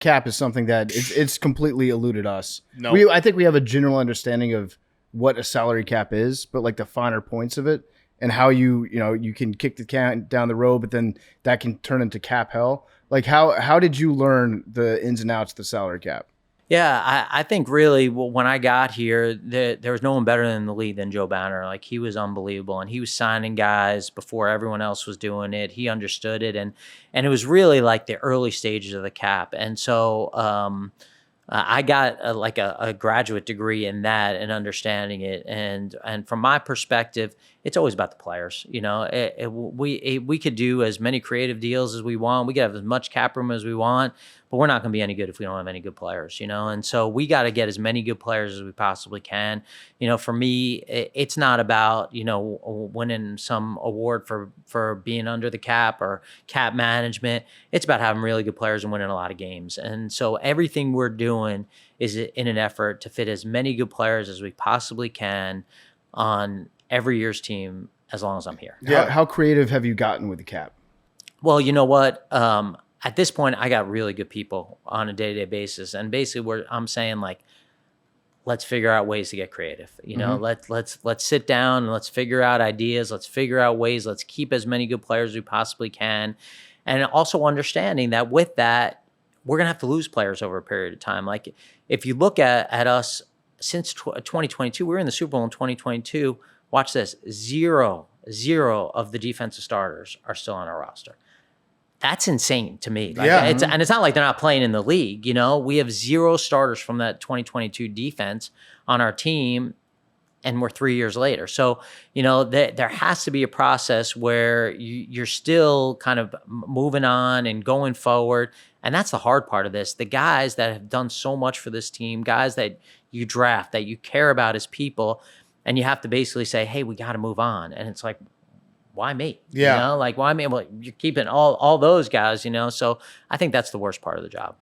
cap is something that it's completely eluded us. No. I think we have a general understanding of what a salary cap is, but like the finer points of it and how you can kick the can down the road, but then that can turn into cap hell. Like how did you learn the ins and outs of the salary cap? Yeah, I think really when I got here, there was no one better in the league than Joe Banner. Like he was unbelievable, and he was signing guys before everyone else was doing it. He understood it, and it was really like the early stages of the cap. And so I got a graduate degree in that and understanding it. And from my perspective, it's always about the players. We could do as many creative deals as we want. We could have as much cap room as we want, but we're not going to be any good if we don't have any good players. And so we got to get as many good players as we possibly can. For me, it's not about winning some award for being under the cap or cap management. It's about having really good players and winning a lot of games. And so everything we're doing is in an effort to fit as many good players as we possibly can on every year's team as long as I'm here. Yeah. How creative have you gotten with the cap? Well, you know what? At this point, I got really good people on a day-to-day basis, and basically, I'm saying like, let's figure out ways to get creative. Let's sit down and let's figure out ideas. Let's figure out ways. Let's keep as many good players as we possibly can, and also understanding that with that, we're gonna have to lose players over a period of time. Like if you look at us since 2022, we were in the Super Bowl in 2022. Watch this: zero of the defensive starters are still on our roster. That's insane to me. And it's not like they're not playing in the league. We have 0 starters from that 2022 defense on our team, and we're 3 years later. So, there has to be a process where you're still kind of moving on and going forward. And that's the hard part of this. The guys that have done so much for this team, guys that you draft, that you care about as people, and you have to basically say, hey, we got to move on. And it's like, why me? Yeah. Why me? Well, you're keeping all those guys, So I think that's the worst part of the job.